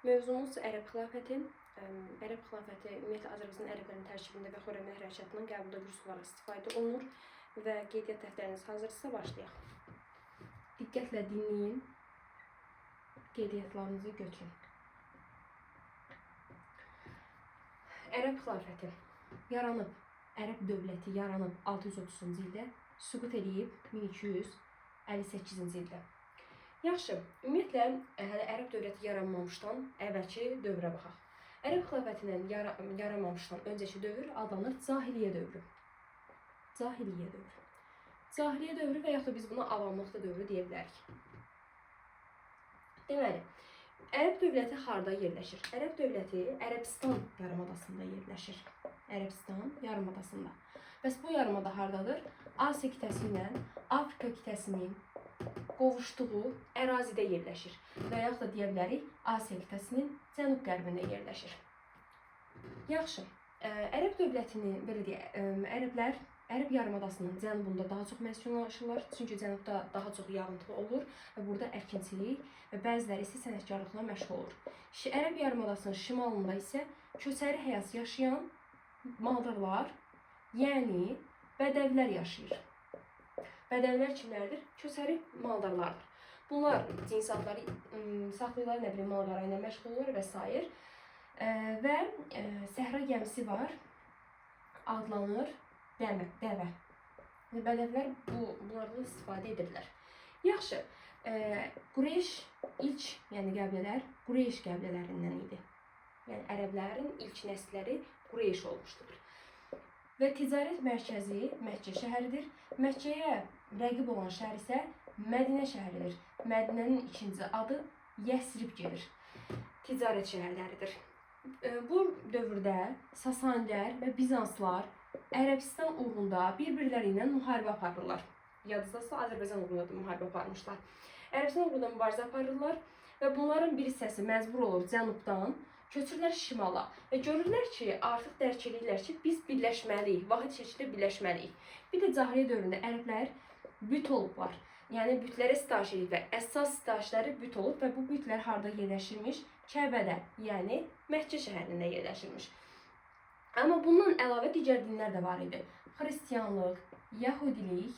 Mövzumuz ərəb xilafəti. Ərəb xilafəti ümumiyyətlə Azərbaycan ərəblərinin tərkibində və xörəmlər hərəkatının qəbulda güclü olaraq istifadə olunur və qeydiyyat dəftəriniz hazırsa başlayaq. Diqqətlə dinləyin, qeydiyyatlarınızı götürün. Ərəb xilafəti yaranıb, ərəb dövləti yaranıb 630-cu ildə, süqut edib 1258-ci ildə. Yaxşı, ümumiyyətlə hələ ərəb dövləti yaranmamışdan əvvəlki dövrə baxaq. Ərəb xilafətinin yaranmamışdan öncəki dövr adlanır Cahiliyyə dövrü. Cahiliyyə dövrü. Cahiliyyə dövrü və yaxud da biz buna avamlıqda dövrü deyə bilərik. Deməli, ərəb dövləti harda yerləşir? Ərəb dövləti Ərəbistan yarımadasında yerləşir. Ərəbistan yarımadasında. Bəs bu yarımada hardadır? Asiya qitəsi ilə Afrika qitəsinin qovuşduğu ərazidə yerləşir. Və yaxud da deyə bilərik, Asiya qitəsinin cənub-qərbində yerləşir. Yaxşı, ərəb dövlətini, belə deyək, ərəblər Ərəb yarımadasının cənubunda daha çox məskunlaşırlar, çünki cənubda daha çox yağıntılı olur və burada əkinçilik və bəziləri isə sənətkarlıqla məşğul olur. Ərəb yarımadasının şimalında isə köçəri həyat yaşayan maldarlar, yəni bədəvilər yaşayır. Bədəvilər kimlərdir? Köçəri maldarlardır. Bunlar cins adları saxlayırlar, nə bilim, malqara ilə məşğul olur və s. Və səhra gəmisi var, adlanır dəvə. Bədəvilər bunlardan istifadə edirlər. Yaxşı, Qureyş ilk, yəni qəbilələr Qureyş qəbilələrindən idi. Yəni ərəblərin ilk nəsləri Qureyş olmuşdur. Və ticarət mərkəzi Məkkə şəhəridir. Məkkəyə rəqib olan şəhər isə Mədinə şəhəridir. Mədinənin ikinci adı Yəsrib gedir. Ticarət şəhərləridir. Bu dövrdə Sasanilər və Bizanslar Ərəbistan uğrunda bir-birləri ilə müharibə aparırlar. Yadınızdasa Azərbaycan uğrunda da müharibə aparmışlar. Ərəbistan uğrunda mübarizə aparırlar və bunların bir hissəsi məcbur olur cənubdan, köçürlər şimala və görürlər ki, artıq dərk edirlər ki, biz birləşməliyik, vahid şəkildə birləşməliyik. Bir də cahiliyyə dövründə ərəblər büt olublar. Yəni bütlərə sitayiş edirlər. Əsas sitayişləri büt olub və bu bütlər harda yerləşirmiş? Kəbədə, yəni Məkkə şəhərində yerləşirmiş. Amma bundan əlavə digər dinlər də var idi. Xristianlıq, Yahudilik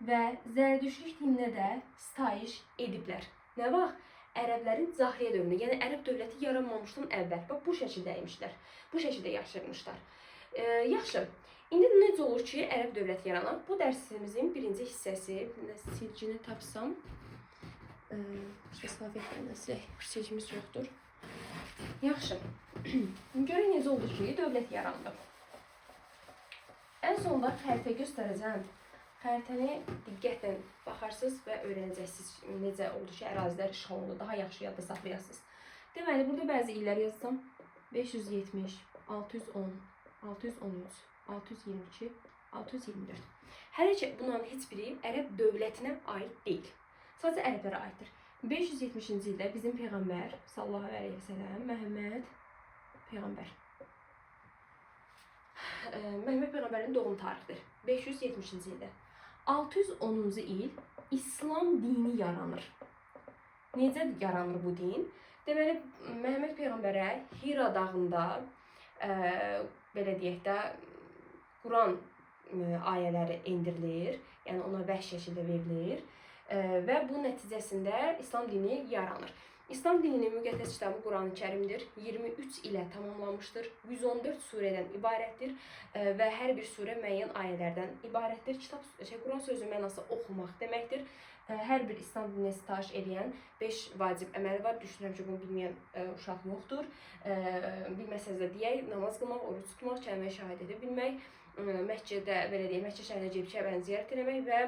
və Zərdüştlük dininə də sitayiş ediblər. Nə vaxt? Ərəblərin cahiliyyə dövründə, yəni ərəb dövləti yaranmamışdan əvvəl bu şəkildə imişlər, bu şəkildə yaşayırmışlar. Yaxşı, indi necə olur ki, ərəb dövləti yaranar? Bu dərsimizin birinci hissəsi, silgini tapsam, silgimiz yoxdur. Yaxşı, görək necə oldu ki, dövlət yarandı. Ən sonunda xəritə göstərəcəm. Xəritəni diqqətlə baxarsınız və öyrənəcəksiniz necə oldu ki, ərazilər işğal olundu, daha yaxşı yadda saxlayasınız. Deməli, burada bəzi illər yazsam, 570, 610, 613, 622, 624. Hələ ki, bunların heç biri ərəb dövlətinə aid deyil. Sadəcə ərəblərə aiddir. 570-ci ildə bizim Peyğəmbər, sallallahu əleyhi və səlləm, Məhəmməd Peyğəmbərin doğum tarixidir. 570-ci ildə. 610-cu il İslam dini yaranır. Necə yaranır bu din? Deməli, Məhəmməd Peyğəmbərə Hira dağında, belə deyək də, Quran ayələri endirilir, yəni ona vəhş şəkildə verilir və bu nəticəsində İslam dini yaranır. İslam dininin müqəddəs kitabı Qurani-Kərimdir. 23 ilə tamamlanmışdır. 114 surədən ibarətdir və hər bir surə müəyyən ayələrdən ibarətdir. Quran sözü mənası oxumaq deməkdir. Hər bir İslam dininə sitayiş edən 5 vacib əməli var. Düşünürəm ki, bunu bilməyən uşaq yoxdur. Bilməsəz də deyək, namaz qılmaq, oruç tutmaq, kəlmə-i şəhadəti bilmək, Məkkədə, belə deyək, Məkkə şəhərinə gedib Kəbəni ziyarət etmək və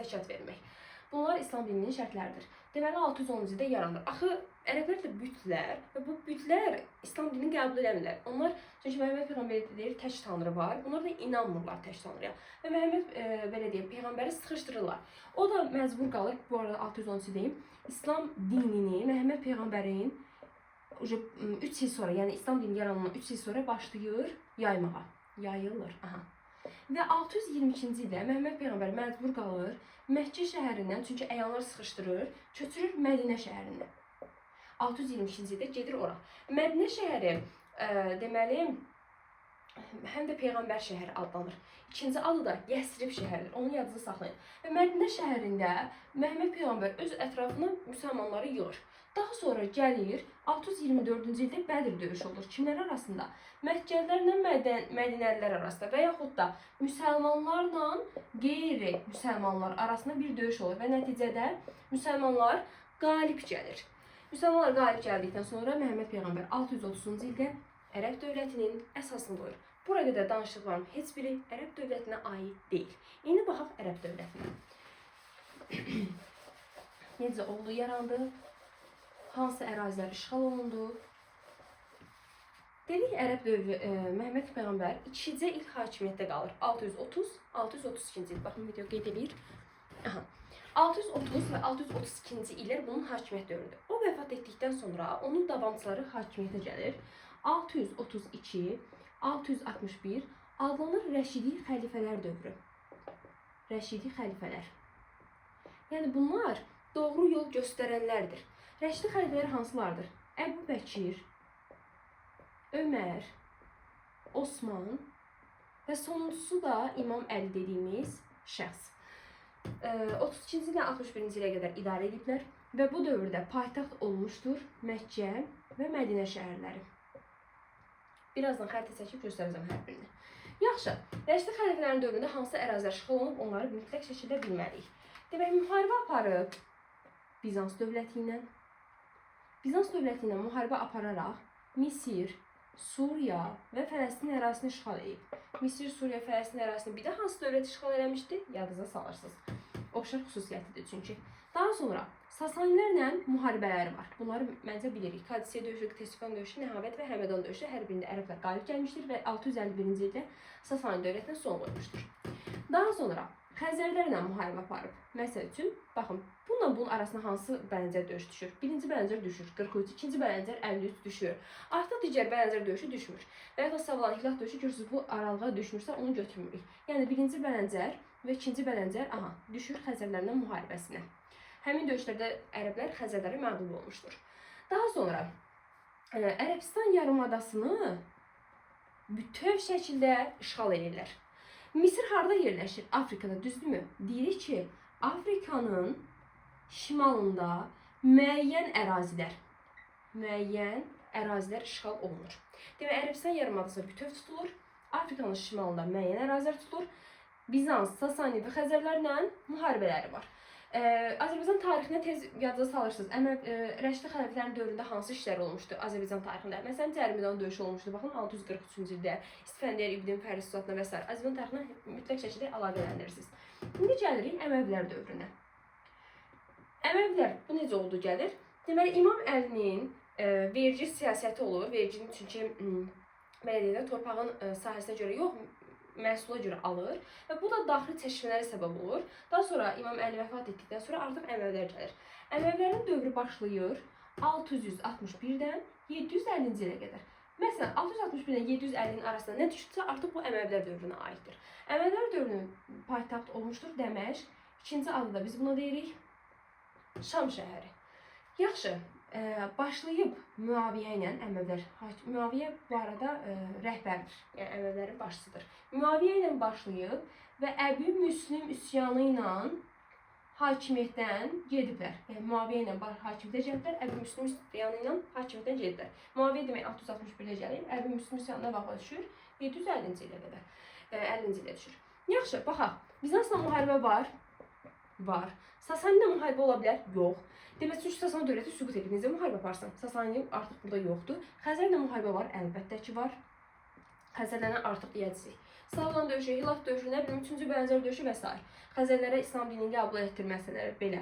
zəkat vermək. Bunlar İslam dininin şərtləridir. Deməli, 610-cu ildə yaranır. Axı, ərəblər də bütlər və bu bütlər İslam dinini qəbul edəmirlər. Onlar, çünki Məhəmməd Peyğəmbər deyir, tək tanrı var. Bunlar da inanmırlar tək tanrıya. Və Məhəmməd, belə deyək, Peyğəmbəri sıxışdırırlar. O da məcbur qalır, bu arada 610-cu deyim, İslam dinini Məhəmməd Peyğəmbərin 3 il sonra, yəni İslam dini yaranandan 3 il sonra başlayır yaymağa. Yayılır. Və 622-ci ildə Məhəmməd Peyğəmbər məcbur qalır Məkkə şəhərindən, çünki əyanlar sıxışdırır, köçürür Mədinə şəhərinə. 622-ci ildə gedir ora. Mədinə şəhəri deməli həm də Peyğəmbər şəhəri adlanır. İkinci adı da Yəsrib şəhəridir. Onu yadınızda saxlayın. Və Mədinə şəhərində Məhəmməd Peyğəmbər öz ətrafına müsəlmanları yığır. Daha sonra gəlir 624-cü ildə Bədir döyüşü olur. Kimlər arasında? Məkkəlilərlə Mədinəlilər arasında və yaxud da müsəlmanlarla qeyri-müsəlmanlar arasında bir döyüş olur və nəticədə müsəlmanlar qalib gəlir. Müsəlmanlar qalib gəldikdən sonra Məhəmməd Peyğəmbər 630-cu ildə Ərəb dövlətinin əsasını qoyur. Bura qədər danışdıqlarım heç biri Ərəb dövlətinə aid deyil. İndi baxaq Ərəb dövlətinə. Necə oldu, yarandı? Hansı ərazilər işğal olundu? Dedik Məhəmməd Peyğəmbər 2-ci il hakimiyyətdə qalır. 630-632-ci il. Baxın, video qeyd edir. 630 və 632-ci illər bunun hakimiyyət dövrüdür. O vəfat etdikdən sonra onun davamçıları hakimiyyətə gəlir. 632, 661 adlanır Rəşidi xəlifələr dövrü. Rəşidi xəlifələr. Yəni bunlar doğru yol göstərənlərdir. Rəşidi xəlifələr hansılardır? Əbu Bəkir, Ömər, Osman və sonuncusu da İmam Əli dediyimiz şəxs. 32-ci ildən 61-ci ilə qədər idarə ediblər və bu dövrdə paytaxt olmuşdur Məkkə və Mədinə şəhərləri. Birazdan xəritə çəkib göstərəcəm hər birini. Yaxşı, Rəşidi xəlifələrin dövründə hansı ərazilər işğal olunub, onları mütləq şəkildə bilməliyik. Demək, müharibə aparıb Bizans dövləti ilə. Bizans dövləti ilə müharibə apararaq Misir, Suriya və Fələstin ərazisini işğal edib. Misir, Suriya, Fələstin ərazisini bir də hansı dövlət işğal eləmişdi? Yadınıza salırsınız. Oxşar xüsusiyyətidir çünki. Daha sonra Sasanilərlə müharibələri var. Bunları məncə bilirik. Kadisiyə döyüşü, Ktesifon döyüşü, Nəhavət və Həmədan döyüşü hər birində ərəblər qalib gəlmişdir və 651-ci ildə Sasani dövlətinə son qoymuşdur. Daha sonra Xəzərlərlə müharibə aparıb. Məsəl üçün, baxın, bunun arasında hansı bənzər döyüş düşür? Birinci bənzər düşür, 43, ikinci bənzər 53 düşür. Artıq digər bənzər döyüşü düşmür. Və ya da Savlan İhlah döyüşü görürsünüz, bu aralığa düşmürsə onu götürmürük. Yəni birinci bənzər və ikinci bənzər düşür Xəzərlərlə müharibəsinə. Həmin döyüşlərdə ərəblər Xəzərlərə məğlub olmuşdur. Daha sonra Ərəbistan yarımadasını bütöv şəkildə işğal edirlər. Misir harda yerləşir? Afrikada, düzdürmü? Deyirik ki, Afrikanın şimalında müəyyən ərazilər işğal olunur. Demək, Ərəbistan yarımadası bütöv tutulur. Afrikanın şimalında müəyyən ərazilər tutulur. Bizans, Sasani və Xəzərlərlə müharibələri var. Azərbaycan tarixinə tez yadınıza salırsınız. Rəşidi xəlifələrin dövründə hansı işlər olmuşdu Azərbaycan tarixində? Məsələn, Cərmidan döyüşü olmuşdu. Baxın, 643-cü ildə İsfəndiyar İbn Fərisatına və s. Azərbaycan tarixinə mütləq şəkildə əlaqələndirirsiniz. İndi gəlirik Əməvilər dövrünə. Əməvilər bu necə oldu gəlir? Deməli, İmam Əlinin vergi siyasəti olur. Verginin çünki belə deyək, torpağın sahəsinə görə yox, məhsula görə alır və bu da daxili çəkişmələrə səbəb olur. Daha sonra İmam Əli vəfat etdikdən sonra artıq Əməvilər gəlir. Əməvlərin dövrü başlayır 661-dən 750-ci ilə qədər. Məsələn, 661-dən 750-nin arasında nə düşürsə, artıq bu Əməvilər dövrünə aiddir. Əməvilər dövrünün paytaxt olmuşdur Dəməşq. İkinci adı da biz buna deyirik Şam şəhəri. Yaxşı, başlayıb Müaviyyə ilə Əməvilər. Müaviyyə bu arada rəhbərdir, yəni Əməvlərin başçısıdır. Müaviyyə ilə başlayıb və Əbu Müslim üsyanı ilə hakimiyyətdən gediblər. Yəni Müaviyyə ilə hakimiyyətə gəliblər, Əbu Müslim üsyanı ilə hakimiyyətdən gediblər. Müaviyyə demək 661-də gəlib, Əbu Müslim üsyanına vaxta düşür 750-ci ilə qədər. 50-ci ilə düşür. Yaxşı, baxaq. Bizansla müharibə var. Var. Sasani'də müharibə ola bilər? Yox. Demək, çünki Sasani dövləti süqut edir. Necə müharibə aparsan? Sasani artıq burada yoxdur. Xəzərlə müharibə var? Əlbəttə ki, var. Xəzərlərlə artıq yedisik. Savlan döyüşü, Hilaf döyüşü, nə bilim, 3-cü bənzər döyüşü və s. Xəzərlərə İslam dinini qəbul etdirməsələr belə.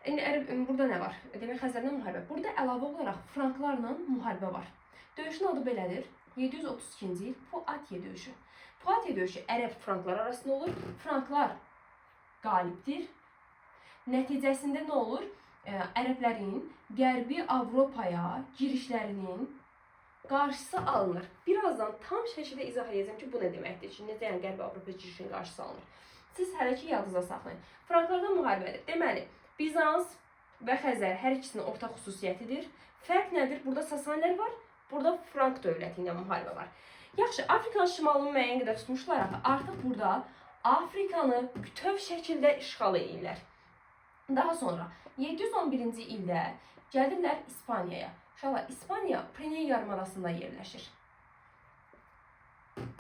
İndi burada nə var? Demək, Xəzərlə müharibə. Burada əlavə olaraq Franklarla müharibə var. Döyüşün adı belədir. 732-ci il Poitiers döyüşü. Poitiers döyüşü ərəb Franklar arasında olur. Franklar qalibdir. Nəticəsində nə olur? Ərəblərin Qərbi Avropaya girişlərinin qarşısı alınır. Birazdan tam şəkildə izah edəcəm ki, bu nə deməkdir ki, necə yəni Qərbi Avropaya girişinin qarşısı alınır. Siz hələ ki yadınızda saxlayın. Franklardan müharibədir. Deməli, Bizans və Xəzər hər ikisinin ortaq xüsusiyyətidir. Fərq nədir? Burada Sasanilər var, burada Frank dövləti ilə müharibə var. Yaxşı, Afrikanın şimalını müəyyən qədər tutmuşlar, artıq burada Afrikanı bütöv şəkildə işğal edirlər. Daha sonra 711-ci ildə gəlirlər İspaniyaya. Uşaqlar, İspaniya Pireneya yarımadasında yerləşir.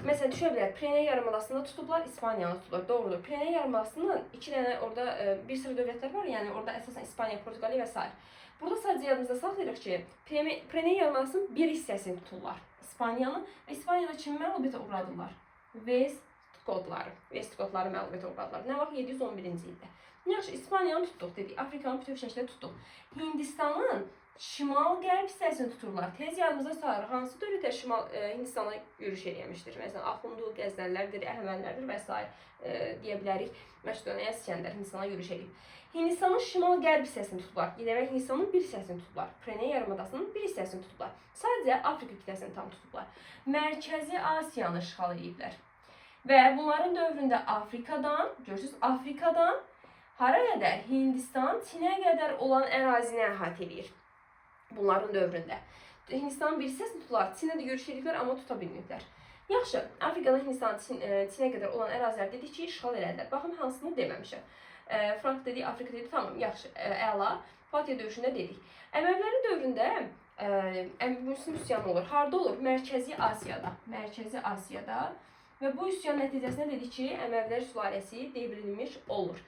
Məsələn, düşə bilər, Pireneya yarımadasında tutublar, İspaniyanı tutublar. Doğrudur. Pireneya yarımadasında iki dənə orada bir sıra dövlətlər var, yəni orada əsasən İspaniya, Portuqaliya və s. Burada sadəcə yadımızda saxlayırıq ki, Pireneya yarımadasının bir hissəsini tuturlar. İspaniyanı və İspaniyada kimi məlubiyyətə uğradılar? Vestgotları məlubiyyətə uğradılar. Nə vaxt? 711-ci ildə. Yaxşı, İspaniyanı tutduq dedik, Afrikanı bütöv şəkildə tutduq. Hindistanın şimal-qərb hissəsini tuturlar. Tez yadımıza salırıq. Hansı dövlətlər Hindistana yürüş eləmişdir? Məsələn, Axundu, Gəzdənlərdir, Əhəmənilərdir və s. Deyə bilərik. Məşdonaya, İskəndər Hindistana yürüş eləyib. Hindistanın şimal-qərb hissəsini tutublar. Demək, Hindistanın bir hissəsini tutublar. Pireneya yarımadasının bir hissəsini tutublar. Sadəcə Afrika qitəsini tam tutublar. Mərkəzi Asiyanı işğal ediblər. Və bunların dövründə Afrikadan, görürsünüz, Afrikadan hara qədər? Hindistan, Çinə qədər olan ərazini əhatə edir. Bunların dövründə. Hindistanın bir hissəsini tuturlar, Çinə də yürüş ediblər, amma tuta bilməyiblər. Yaxşı, Afrikadan Hindistanın Çinə qədər olan ərazilər dedik ki, işğal elədilər. Baxın, hansını deməmişəm. Frank dedik, Afrika dedik, tamam, yaxşı, əla. Patiya döyüşündə dedik. Əməvlərin dövründə Müslim üsyanı olur. Harda olur? Mərkəzi Asiyada. Mərkəzi Asiyada. Və bu üsyan nəticəsində dedik ki, Əməvlər sülaləsi devrilmiş olur.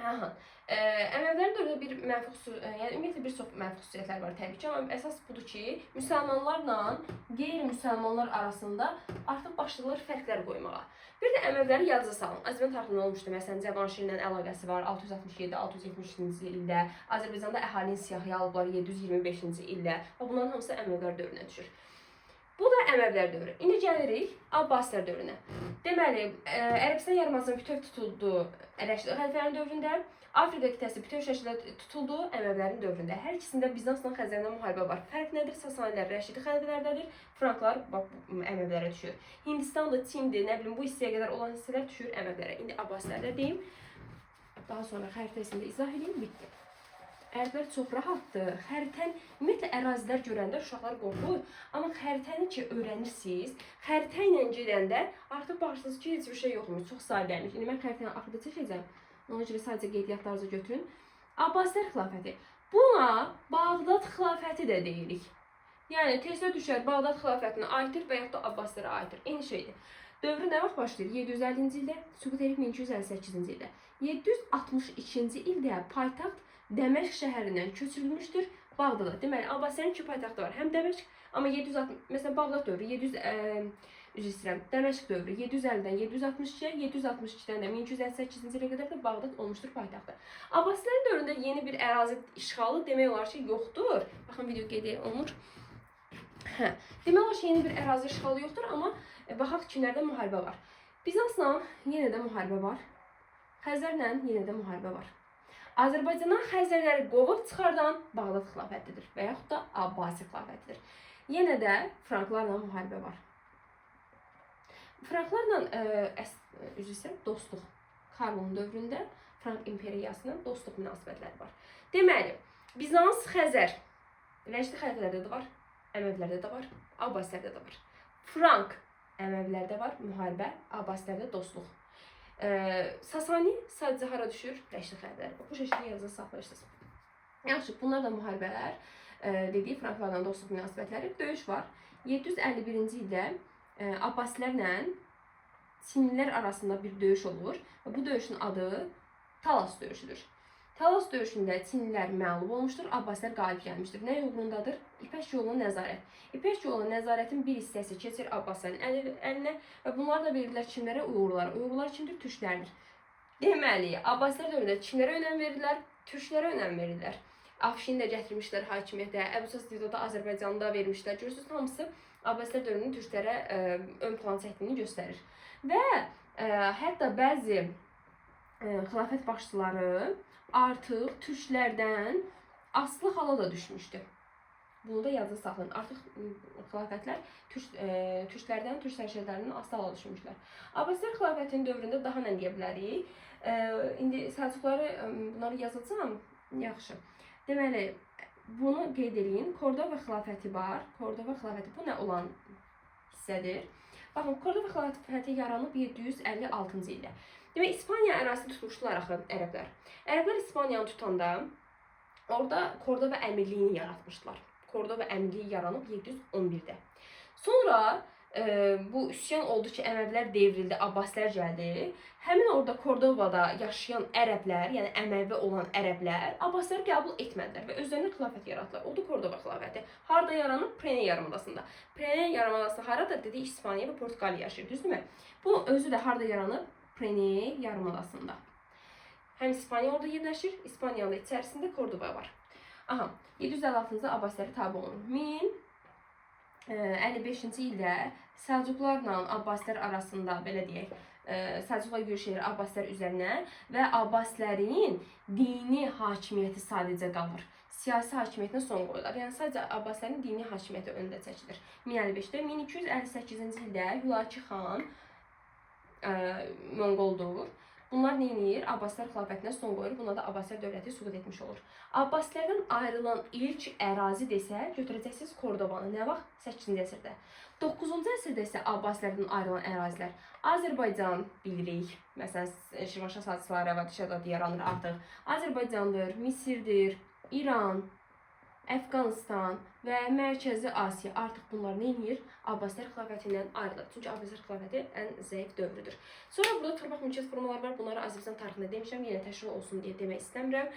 Əməvlərin dövründə bir mənfi, yəni ümumiyyətlə bir çox mənfi xüsusiyyətlər var təbii ki, amma əsas budur ki, müsəlmanlarla qeyri-müsəlmanlar arasında artıq başlayırlar fərqlər qoymağa. Bir də Əməvləri yadınıza salın. Azərbaycan tarixində olmuşdu, məsələn, Cavanşir ilə əlaqəsi var 667-670-ci ildə. Azərbaycanda əhalinin siyahıya alıblar 725-ci ildə və bunların hamısı Əməvlər dövrünə düşür. Bu da Əməvlər dövrü. İndi gəlirik Abbasilər dövrünə. Deməli, Ərəbistan yarımadasının bütöv tutulduğu Rəşid xəlifənin dövründə, Afrika qitəsi bütöv şəkildə tutuldu Əməvlərin dövründə. Hər ikisində Bizansla Xəzərlə müharibə var. Fərq nədir? Sasanilər Rəşid xəlifələrdədir, Franklar Əməvlərə düşür. Hindistandır, Çindir, nə bilim bu hissəyə qədər olan hissələr düşür Əməvlərə. İndi Abbasilərdə deyim. Daha sonra xəritəsində izah edeyim, bitdi. Ərəblər çox rahatdır. Xəritəni, ümumiyyətlə ərazilər görəndə uşaqlar qorxur. Amma xəritəni ki öyrənirsiniz, xəritə ilə gedəndə artıq baxırsınız ki, heç bir şey yoxdur, çox sadələnir. İndi mən xəritəni axırda çəkəcəm. Ona görə sadəcə qeydiyyatlarınızı götürün. Abbasilər xilafəti. Buna Bağdad xilafəti də deyirik. Yəni tezdə düşər Bağdad xilafətinə aiddir və yaxud da Abbasilərə aiddir. Eyni şeydir. Dövrü nə vaxt başlayır? 750-ci ildə, süqut edib 1258-ci ildə. 762-ci ildə paytaxt Dəməşq şəhərindən köçürülmüşdür Bağdada. Deməli, Abbasilərin iki paytaxtı var. Həm Dəməşq, amma 760, məsələn, Bağdad dövrü, Dəməşq dövrü 750-dən 762-yə, 762-dən də 1258-ci ilə qədər də Bağdad olmuşdur paytaxtı. Abbasilərin dövründə yeni bir ərazi işğalı demək olar ki, yoxdur. Baxın, video qeyd olunur. Demək olar ki, yeni bir ərazi işğalı yoxdur, amma baxaq kimlərdə müharibə var. Bizansla yenə də müharibə var. Xəzərlə yenə də müharibə var. Azərbaycandan Xəzərləri qovub çıxardan Bağdad xilafətidir və yaxud da Abbasi xilafətidir. Yenə də Franklarla müharibə var. Franklarla dostluq, Karlın dövründə Frank imperiyasının dostluq münasibətləri var. Deməli, Bizans, Xəzər, Rəşid xəlifələrdə də var, Əməvlərdə də var, Abbasilərdə də var. Frank, Əməvlərdə var müharibə, Abbasilərdə dostluq. Sasani sadəcə hara düşür? Rəşid xəlifələri. Bu şəkildə yazıda saxlayırsınız. Yaxşı, bunlar da müharibələr, dediyi Franklarla dostluq münasibətləri. Döyüş var. 751-ci ildə Abbasilərlə Çinlilər arasında bir döyüş olur. Bu döyüşün adı Talas döyüşüdür. Talas döyüşündə Çinlilər məğlub olmuşdur, Abbasilər qalib gəlmişdir. Nə yolundadır? İpək yolunun nəzarət. İpək yolunun nəzarətin bir hissəsi keçir Abbaslərin əlinə və bunlar da verirlər Çinlərə, Uyğurlara. Uyğurlar kimdir? Türklərdir. Deməli, Abbasilər dövründə Çinlərə önəm verirlər, Türklərə önəm verirlər. Afşini də gətirmişlər hakimiyyətə, Əbusas Didoda Azərbaycanda vermişlər. Görürsünüz, hamısı Abbasilər dövrünün türklərə ön plan çəkdiyini göstərir. Və hətta bəzi xilafət başçıları artıq türklərdən asılı hala da düşmüşdü. Bunu da yadda saxlayın. Artıq xilafətlər türklərdən, türk sərkərdələrindən asılı hala düşmüşlər. Abbasilər xilafətinin dövründə daha nə deyə bilərik? İndi Səlcuqları bunları yazacağam. Yaxşı. Deməli, bunu qeyd edin. Kordova xilafəti var. Kordova xilafəti bu nə olan hissədir? Baxın, Kordova xilafəti yaranıb 756-cı ildə. Demək, İspaniya ərazisini tutmuşdular axı ərəblər. Ərəblər İspaniyanı tutanda orada Kordova əmirliyini yaratmışdılar. Kordova əmirliyi yaranıb 711-də. Sonra bu üsyan oldu ki, Əməvilər devrildi, Abbasilər gəldi. Həmin orada Kordovada yaşayan ərəblər, yəni Əməvi olan ərəblər Abbasləri qəbul etmədilər və özlərinə xilafət yaratdılar. Oldu Kordova xilafəti. Harda yaranıb? Preney yarımadasında. Preney yarımadası harada? Dedik, İspaniya və Portuqaliya yaşayır, düzdürmü? Bu özü də harda yaranıb? Preney yarımadasında. Həm İspaniya orada yerləşir, İspaniyanın içərisində Kordova var. Aha, 756-cı Abbasləri tabe olunur. 1055-ci ildə Səlcuqlarla Abbasilər arasında, belə deyək, Səlcuqlar yürüşür Abbasilər üzərinə və Abbaslərin dini hakimiyyəti sadəcə qalır. Siyasi hakimiyyətinə son qoyurlar. Yəni sadəcə Abbaslərin dini hakimiyyəti öndə çəkilir. 1055-də 1258-ci ildə Hülaki xan Monqoldur. Bunlar nə edir? Abbasilər xilafətinə son qoyur. Buna da Abbasilər dövləti süqut etmiş olur. Abbasilərdən ayrılan ilk ərazi desə, götürəcəksiniz Kordovanı. Nə vaxt? 8-ci əsrdə. 9-cu əsrdə isə Abbasilərdən ayrılan ərazilər. Azərbaycan bilirik. Məsələn, Şirvanşah sadıçıları və dışarıda yaranır artıq. Azərbaycandır, Misirdir, İran, Əfqanistan və Mərkəzi Asiya artıq bunlar nə edir? Abbasilər xilafətindən ayrılır. Çünki Abbasilər xilafəti ən zəif dövrüdür. Sonra burada torpaq mülkiyyət formaları var. Bunları Azərbaycan tarixində demişəm, yenə təşkil olsun deyə demək istəmirəm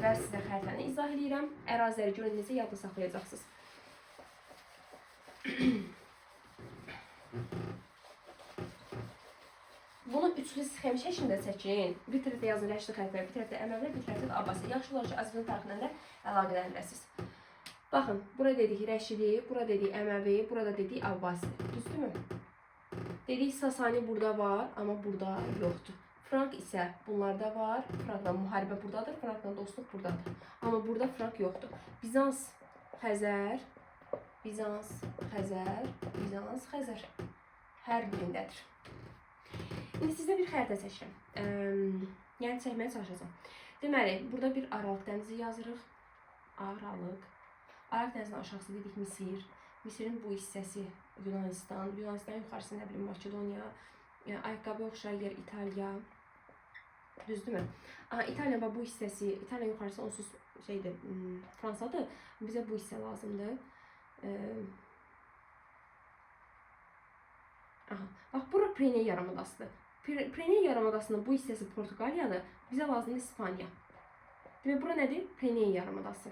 və sizə xəritəni izah edirəm. Əraziləri görün necə yadda saxlayacaqsınız. Bunu üçlü sxem şəklində çəkin. Bir tərəfdə yazın Rəşidi xəlifə, bir tərəfdə Əməvilər, bir tərəfdə də Abbasi. Yaxşı olar ki, Azərbaycan tarixindən də əlaqələndirəsiniz. Baxın, burada dedik Rəşidi, burada dedik Əməvi, burada dedik Abbasi. Düzdürmü? Dedik Sasani burada var, amma burada yoxdur. Frank isə bunlarda var. Frankla müharibə buradadır, Frankla dostluq buradadır. Amma burada Frank yoxdur. Bizans, Xəzər, Bizans, Xəzər, Bizans, Xəzər. Hər birindədir. İndi sizə bir xəritə çəkirəm. Yəni çəkməyə çalışacağım. Deməli, burada bir Aralıq dənizi yazırıq. Aralıq. Aralıq dənizinin aşağısı dedik Misir. Misirin bu hissəsi Yunanistan. Yunanistanın yuxarısı nə bilim Makedoniya. Yəni, ayaqqabı oxşar yer İtaliya. Düzdürmü? İtaliya bu hissəsi, İtaliyanın yuxarısı onsuz şeydir, Fransadır. Bizə bu hissə lazımdır. Bax, bura Preney yarımadasıdır. Preney yarımadasının bu hissəsi Portuqaliyadır. Bizə lazımdır İspaniya. Demək, bura nədir? Preney yarımadası.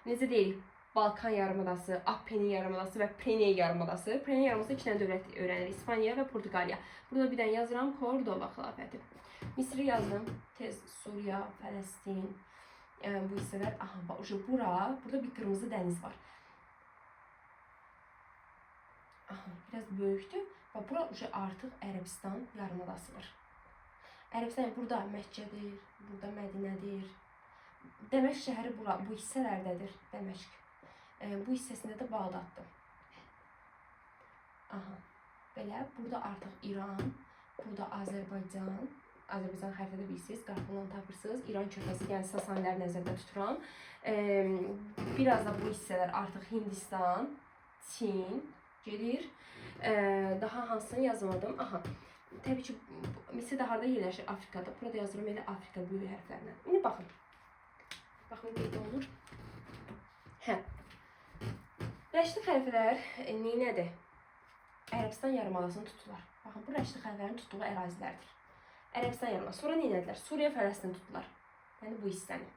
Necə deyirik? Balkan yarımadası, Appennin yarımadası və Preney yarımadası. Preney yarımadası iki dənə dövlət öyrənir. İspaniya və Portuqaliya. Burada bir dənə yazıram Kordova xilafəti. Misri yazdım. Tez Suriya, Fələstin. Bu hissələr. Aha, bax, burada bir qırmızı dəniz var. Aha, biraz böyükdür. Və bura artıq Ərəbistan yarımadasıdır. Ərəbistan burada Məkkədir, burada Mədinədir. Dəməşq şəhəri bu hissələrdədir. Dəməşq. Bu hissəsində də Bağdaddır. Aha, belə. Burada artıq İran, burada Azərbaycan. Azərbaycan xəritədə bilirsiniz, qartından tapırsınız. İran körfəzi, yəni Sasaniləri nəzərdə tuturam. Biraz da bu hissələr artıq Hindistan, Çin gedir. Daha hansını yazmadım. Aha. Təbii ki, Misir də harada yerləşir? Afrikada. Burada yazıram elə Afrika böyük hərflərlə. İndi baxın. Baxın, qeyd olunur. Rəşidi xəlifələr neynədir? Ərəbistan yarımadasını tuturlar. Baxın, bu Rəşidi xəlifələrin tutduğu ərazilərdir. Ərəbistan yarımadası. Sonra neynədilər? Suriya, Fələstin tutdular. Yəni bu hissəni.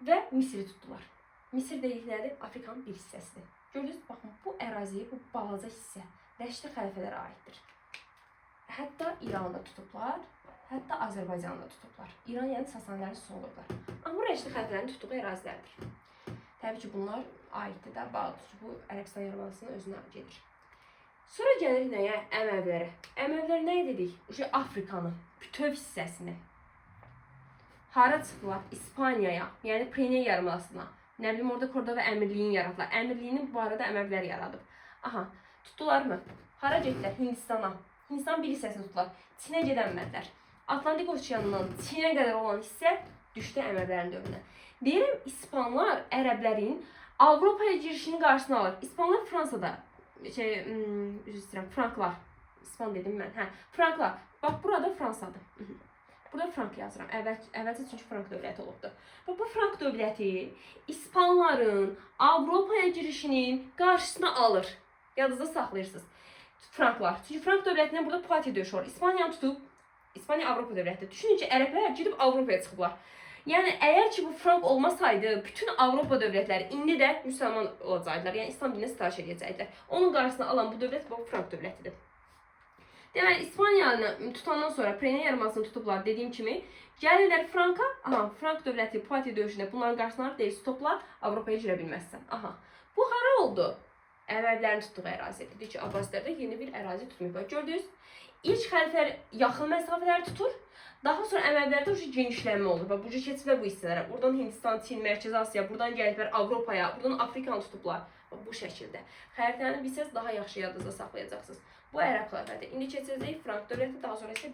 Və Misiri tutdular. Misir dedikləri Afrikanın bir hissəsidir. Gördünüz, baxın, bu ərazi, bu balaca hissə Rəşidi xəlifələrə aiddir. Hətta İranı tutublar, hətta Azərbaycanı da tutublar. İran, yəni Sasaniləri solurlar. Amma Rəşidi xəlifələrin tutduğu ərazilərdir. Təbii ki, bunlar aiddir də, bağlıdır. Bu Ərəbistan yarımadasının özünə gedir. Sonra gəlir nəyə? Əməvlərə. Əməvlər nə dedik? Afrikanın bütöv hissəsini. Hara çıxdılar? İspaniyaya, yəni Preney yarımadasına. Nə bilim, orada Kordova əmirliyini yaratdılar. Əmirliyini bu arada Əməvlər yaradıb. Aha, tutdular mı? Hara getdilər? Hindistana. Hindistan bir hissəsini tutdular. Çinə gedəmədilər. Atlantik okeanından Çinə qədər olan hissə düşdü Əməvilərin dövrünə. Deyirəm, İspanlar ərəblərin Avropaya girişinin qarşısını alır. İspanlar Fransada, üzr istəyirəm, Franklar. İspan dedim mən, hə, Franklar. Bax, burada Fransadır. Burada Frank yazıram. Əvvəlcə çünki Frank dövləti olubdur. Və bu Frank dövləti İspanların Avropaya girişinin qarşısını alır. Yadınızda saxlayırsınız. Franklar. Çünki Frank dövlətindən burada Poitiers döyüşü var. İspaniyanı tutub, İspaniya Avropa dövlətidir. Düşünün ki, ərəblər gedib Avropaya çıxıblar. Yəni, əgər ki, bu Frank olmasaydı, bütün Avropa dövlətləri indi də müsəlman olacaqdılar. Yəni, İslam dininə sitayiş edəcəkdilər. Onun qarşısını alan bu dövlət bu Frank dövlətidir. Deməli, İspaniyanı tutandan sonra Pyrenees yarımadasını tutublar dediyim kimi. Gəlirlər Franka, Frank dövləti Poitiers döyüşündə bunların qarşısını alır, deyir, stoplar, Avropaya girə bilməzsən. Bu hara oldu? Əvvəllərin tutduğu ərazi. Dedik ki, Abbasilərdə yeni bir ərazi tutmayıb. Gördünüz, ilk xəlifələr yaxın məsafələri tutur, daha sonra Əməvilərdə genişlənmə olur. Bu cür keçiblər bu hissələrə. Buradan Hindistan, Çin, Mərkəzi Asiya, buradan gəliblər Avropaya, buradan Afrikanı tutublar. Bu şəkildə. Xəritəni bilsəz daha yaxşı yadınızda saxlayacaqsınız. Bu ərəb xilafəti. İndi keçəcəyik Frank dövləti, daha sonra isə